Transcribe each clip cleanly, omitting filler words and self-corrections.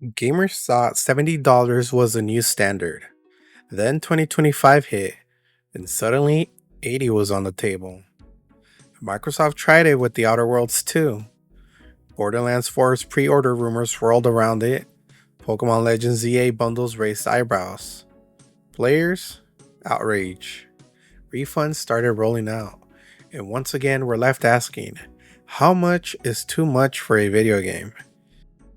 Gamers thought $70 was the new standard. Then 2025 hit, and suddenly 80 was on the table. Microsoft tried it with The Outer Worlds too. Borderlands 4's pre-order rumors swirled around it. Pokemon Legends ZA bundles raised eyebrows. Players? Outrage. Refunds started rolling out. And once again, we're left asking, how much is too much for a video game?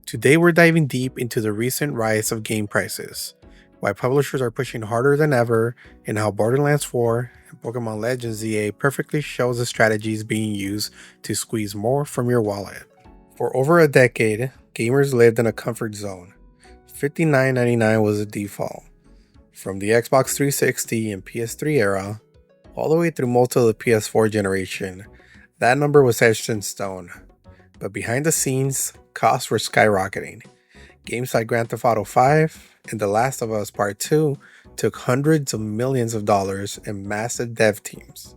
Today we're diving deep into the recent rise of game prices, why publishers are pushing harder than ever, and how Borderlands 4 and Pokemon Legends ZA perfectly shows the strategies being used to squeeze more from your wallet. For over a decade, gamers lived in a comfort zone. $59.99 was the default. From the Xbox 360 and PS3 era, all the way through most of the PS4 generation, that number was etched in stone. But behind the scenes, costs were skyrocketing. Games like Grand Theft Auto 5 and The Last of Us Part 2 took hundreds of millions of dollars and massive dev teams.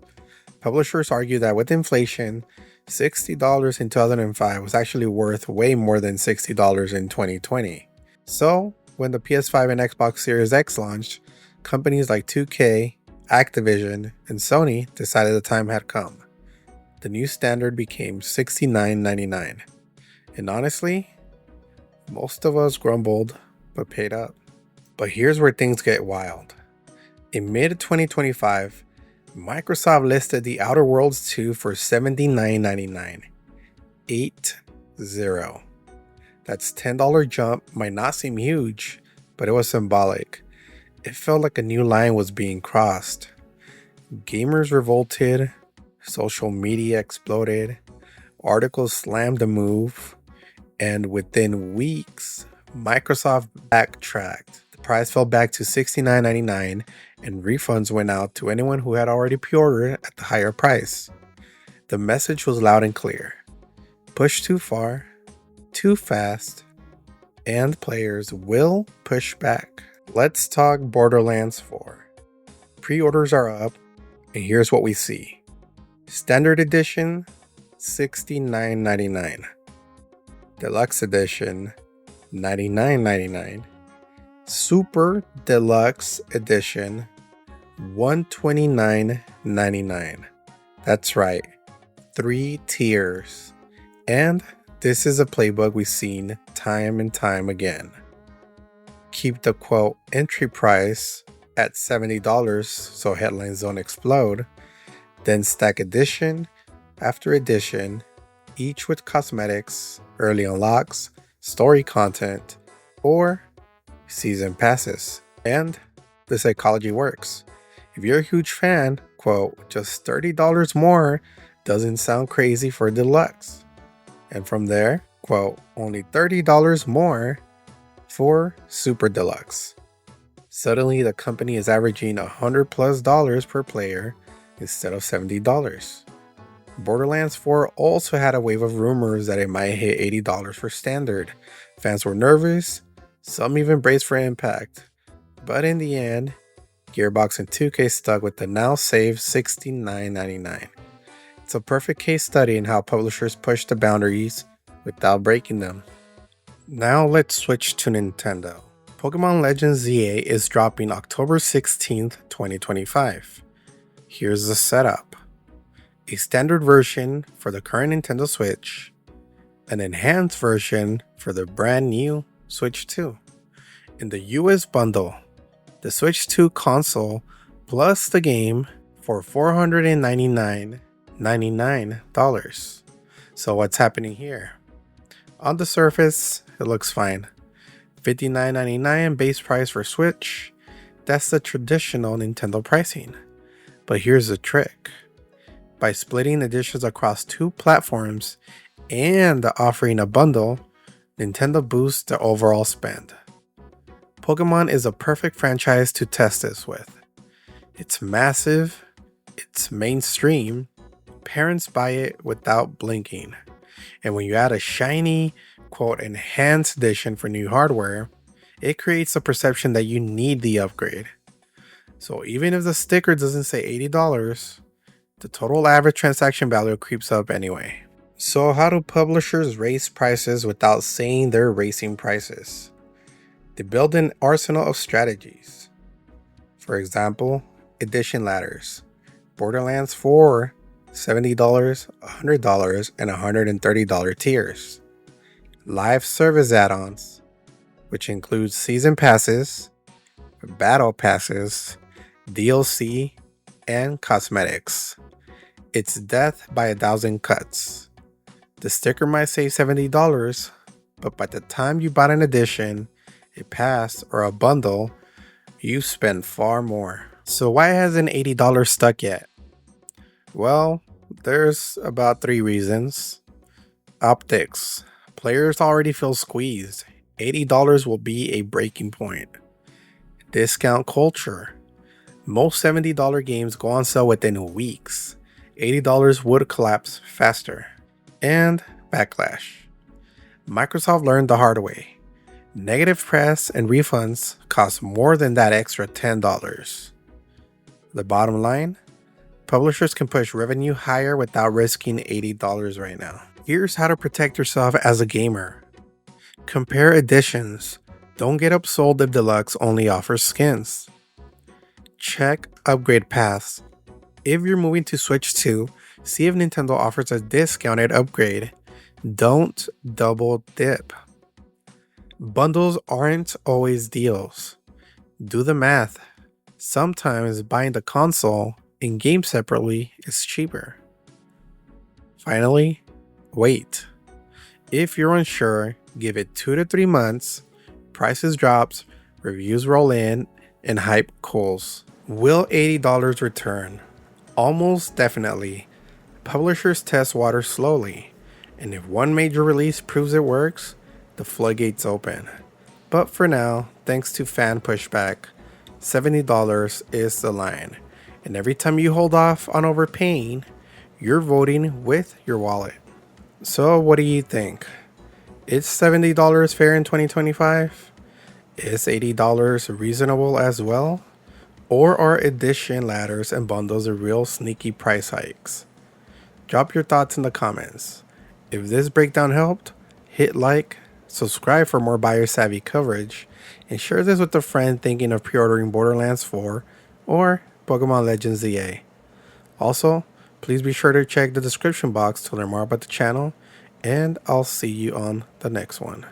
Publishers argue that with inflation, $60 in 2005 was actually worth way more than $60 in 2020. So, when the PS5 and Xbox Series X launched, companies like 2K, Activision, and Sony decided the time had come. The new standard became $69.99. And honestly, most of us grumbled, but paid up. But here's where things get wild. In mid-2025, Microsoft listed The Outer Worlds 2 for $79.99. 8-0. That's $10 jump might not seem huge, but it was symbolic. It felt like a new line was being crossed. Gamers revolted, social media exploded, articles slammed the move, and within weeks, Microsoft backtracked. The price fell back to $69.99 and refunds went out to anyone who had already pre-ordered at the higher price. The message was loud and clear. Push too far, too fast, and players will push back. Let's talk Borderlands 4. Pre-orders are up, and here's what we see. Standard Edition, $69.99. Deluxe Edition, $99.99. Super Deluxe Edition, $129.99. That's right, 3 tiers. And this is a playbook we've seen time and time again. Keep the quote entry price at $70 so headlines don't explode, then stack edition after edition, each with cosmetics, early unlocks, story content, or season passes. And the psychology works. If you're a huge fan, quote, just $30 more doesn't sound crazy for deluxe. And from there, quote, only $30 more for super deluxe. Suddenly, the company is averaging $100+ per player instead of $70. Borderlands 4 also had a wave of rumors that it might hit $80 for standard. Fans were nervous, some even braced for impact. But in the end, Gearbox and 2K stuck with the now saved $69.99. It's a perfect case study in how publishers push the boundaries without breaking them. Now let's switch to Nintendo. Pokemon Legends ZA is dropping October 16th, 2025. Here's the setup. A standard version for the current Nintendo Switch, an enhanced version for the brand new Switch 2. In the US bundle, the Switch 2 console plus the game for $499.99. So what's happening here? On the surface, it looks fine. $59.99 base price for Switch. That's the traditional Nintendo pricing. But here's the trick. By splitting editions across 2 platforms and offering a bundle, Nintendo boosts the overall spend. Pokemon is a perfect franchise to test this with. It's massive, it's mainstream, parents buy it without blinking. And when you add a shiny, quote, enhanced edition for new hardware, it creates a perception that you need the upgrade. So even if the sticker doesn't say $80, the total average transaction value creeps up anyway. So, how do publishers raise prices without saying they're raising prices? They build an arsenal of strategies. For example, edition ladders. Borderlands 4, $70, $100, and $130 tiers. Live service add-ons, which includes season passes, battle passes, DLC, and cosmetics. It's death by a thousand cuts. The sticker might say $70, but by the time you bought an edition, a pass, or a bundle, you spend far more. So why hasn't $80 stuck yet? Well, there's about 3 reasons. Optics. Players already feel squeezed. $80 will be a breaking point. Discount culture. Most $70 games go on sale within weeks. $80 would collapse faster. And backlash. Microsoft learned the hard way. Negative press and refunds cost more than that extra $10. The bottom line? Publishers can push revenue higher without risking $80 right now. Here's how to protect yourself as a gamer. Compare editions. Don't get upsold if Deluxe only offers skins. Check upgrade paths. If you're moving to Switch 2, see if Nintendo offers a discounted upgrade. Don't double dip. Bundles aren't always deals. Do the math. Sometimes buying the console and game separately is cheaper. Finally, wait. If you're unsure, give it 2 to 3 months, prices drops, reviews roll in, and hype cools. Will $80 return? Almost definitely. Publishers test water slowly, and if one major release proves it works, the floodgates open. But for now, thanks to fan pushback, $70 is the line. And every time you hold off on overpaying, you're voting with your wallet. So what do you think? Is $70 fair in 2025? Is $80 reasonable as well? Or are edition ladders and bundles a real sneaky price hikes? Drop your thoughts in the comments. If this breakdown helped, hit like, subscribe for more buyer savvy coverage, and share this with a friend thinking of pre-ordering Borderlands 4 or Pokémon Legends ZA. Also, please be sure to check the description box to learn more about the channel, and I'll see you on the next one.